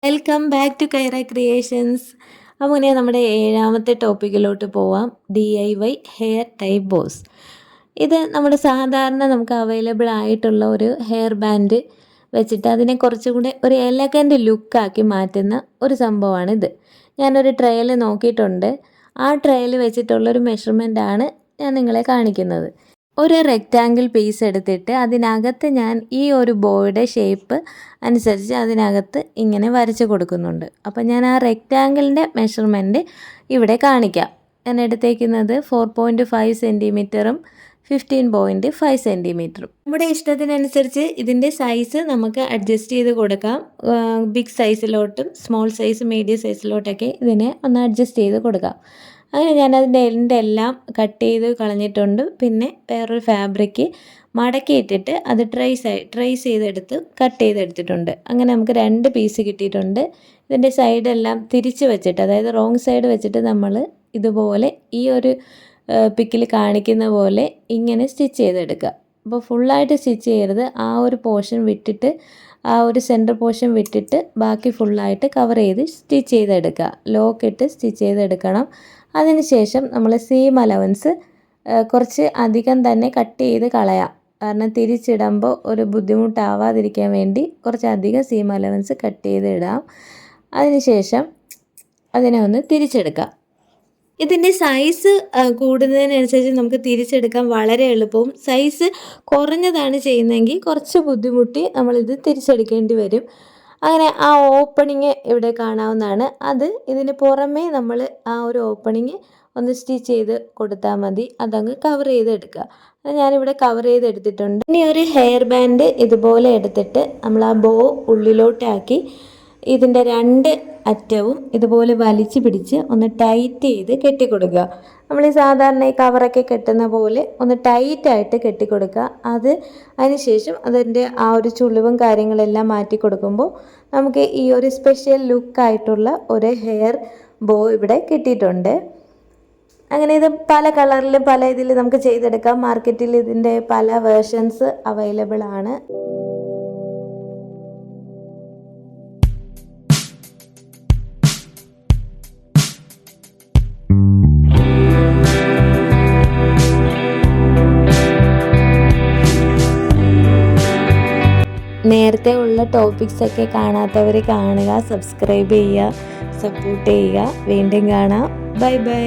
Welcome back to Kaira creations. അങ്ങനെ നമ്മുടെ 7ാമത്തെ ടോപ്പിക്കിലോട്ട് പോവാം. DIY hair type bows. ഇത് നമ്മുടെ സാധാരണ നമുക്ക് അവൈലബിൾ ആയിട്ടുള്ള ഒരു ഹെയർ ബാൻഡ് വെച്ചിട്ട് അതിനെ കുറച്ചുകൂടെ ഒരു എലഗൻ്റ് ലുക്കാക്കി മാറ്റുന്ന ഒരു സംഭവമാണിത്. ഞാനൊരു ട്രയൽ നോക്കിയിട്ടുണ്ട്. ആ ട്രയൽ വെച്ചിട്ടുള്ളൊരു മെഷർമെൻ്റാണ് ഞാൻ നിങ്ങളെ കാണിക്കുന്നത്. ഒരു റെക്റ്റാങ്കിൾ പീസ് എടുത്തിട്ട് അതിനകത്ത് ഞാൻ ഈ ഒരു ബോയുടെ ഷേപ്പ് അനുസരിച്ച് അതിനകത്ത് ഇങ്ങനെ വരച്ച് കൊടുക്കുന്നുണ്ട്. അപ്പോൾ ഞാൻ ആ റെക്റ്റാങ്കിളിൻ്റെ മെഷർമെൻറ്റ് ഇവിടെ കാണിക്കാം. ഞാൻ എടുത്തേക്കുന്നത് 4.5 സെൻറ്റിമീറ്ററും 15.5 സെൻറ്റിമീറ്ററും. നമ്മുടെ ഇഷ്ടത്തിനനുസരിച്ച് ഇതിൻ്റെ സൈസ് നമുക്ക് അഡ്ജസ്റ്റ് ചെയ്ത് കൊടുക്കാം. ബിഗ് സൈസിലോട്ടും സ്മോൾ സൈസ് മീഡിയം സൈസിലോട്ടൊക്കെ ഇതിനെ ഒന്ന് അഡ്ജസ്റ്റ് ചെയ്ത് കൊടുക്കാം. അങ്ങനെ ഞാനതിൻ്റെ എല്ലാം കട്ട് ചെയ്ത് കളഞ്ഞിട്ടുണ്ട്. പിന്നെ വേറൊരു ഫാബ്രിക്ക് മടക്കിയിട്ടിട്ട് അത് ട്രേസ് ചെയ്തെടുത്ത് കട്ട് ചെയ്തെടുത്തിട്ടുണ്ട്. അങ്ങനെ നമുക്ക് 2 പീസ് കിട്ടിയിട്ടുണ്ട്. ഇതിൻ്റെ സൈഡെല്ലാം തിരിച്ച് വെച്ചിട്ട്, അതായത് റോങ് സൈഡ് വെച്ചിട്ട് നമ്മൾ ഇതുപോലെ ഈ ഒരു പിക്കിൽ കാണിക്കുന്ന പോലെ ഇങ്ങനെ സ്റ്റിച്ച് ചെയ്തെടുക്കുക. അപ്പോൾ ഫുള്ളായിട്ട് സ്റ്റിച്ച് ചെയ്യരുത്. ആ ഒരു പോർഷൻ വിട്ടിട്ട്, ആ ഒരു സെൻറ്റർ പോർഷൻ വിട്ടിട്ട് ബാക്കി ഫുള്ളായിട്ട് കവർ ചെയ്ത് സ്റ്റിച്ച് ചെയ്തെടുക്കുക. ലോക്കിട്ട് സ്റ്റിച്ച് ചെയ്തെടുക്കണം. അതിനുശേഷം നമ്മൾ സീം അലവൻസ് കുറച്ച് അധികം തന്നെ കട്ട് ചെയ്ത് കളയാം. കാരണം തിരിച്ചിടുമ്പോൾ ഒരു ബുദ്ധിമുട്ടാവാതിരിക്കാൻ വേണ്ടി കുറച്ചധികം സീം അലവൻസ് കട്ട് ചെയ്ത് ഇടാം. അതിനുശേഷം അതിനെ ഒന്ന് തിരിച്ചെടുക്കാം. ഇതിൻ്റെ സൈസ് കൂടുന്നതിനനുസരിച്ച് നമുക്ക് തിരിച്ചെടുക്കാൻ വളരെ എളുപ്പവും, സൈസ് കുറഞ്ഞതാണ് ചെയ്യുന്നതെങ്കിൽ കുറച്ച് ബുദ്ധിമുട്ടി നമ്മളിത് തിരിച്ചെടുക്കേണ്ടി വരും. അങ്ങനെ ആ ഓപ്പണിങ് ഇവിടെ കാണാവുന്നതാണ്. അത് ഇതിന് പുറമേ നമ്മൾ ആ ഒരു ഓപ്പണിങ് ഒന്ന് സ്റ്റിച്ച് ചെയ്ത് കൊടുത്താൽ മതി. അതങ്ങ് കവർ ചെയ്തെടുക്കുക. അത് ഞാനിവിടെ കവർ ചെയ്തെടുത്തിട്ടുണ്ട്. ഇനി ഒരു ഹെയർ ബാൻഡ് ഇതുപോലെ എടുത്തിട്ട് നമ്മൾ ആ ബോ ഉള്ളിലോട്ടാക്കി ഇതിൻ്റെ 2 അറ്റവും ഇതുപോലെ വലിച്ചു പിടിച്ച് ഒന്ന് ടൈറ്റ് ചെയ്ത് കെട്ടിക്കൊടുക്കുക. നമ്മൾ ഈ സാധാരണ ഈ കവറൊക്കെ കെട്ടുന്ന പോലെ ഒന്ന് ടൈറ്റായിട്ട് കെട്ടിക്കൊടുക്കുക. അതിനുശേഷം അതിൻ്റെ ആ ഒരു ചുളിവും കാര്യങ്ങളെല്ലാം മാറ്റി കൊടുക്കുമ്പോൾ നമുക്ക് ഈ ഒരു സ്പെഷ്യൽ ലുക്കായിട്ടുള്ള ഒരു ഹെയർ ബോ ഇവിടെ കിട്ടിയിട്ടുണ്ട്. അങ്ങനെ ഇത് പല കളറിലും പല ഇതിൽ നമുക്ക് ചെയ്തെടുക്കാം. മാർക്കറ്റിൽ ഇതിൻ്റെ പല വേർഷൻസ് അവൈലബിൾ ആണ്. നേരത്തെ ഉള്ള ടോപ്പിക്സൊക്കെ കാണാത്തവർ കാണുക, സബ്സ്ക്രൈബ് ചെയ്യുക, സപ്പോർട്ട് ചെയ്യുക. വീണ്ടും കാണാം. Bye bye.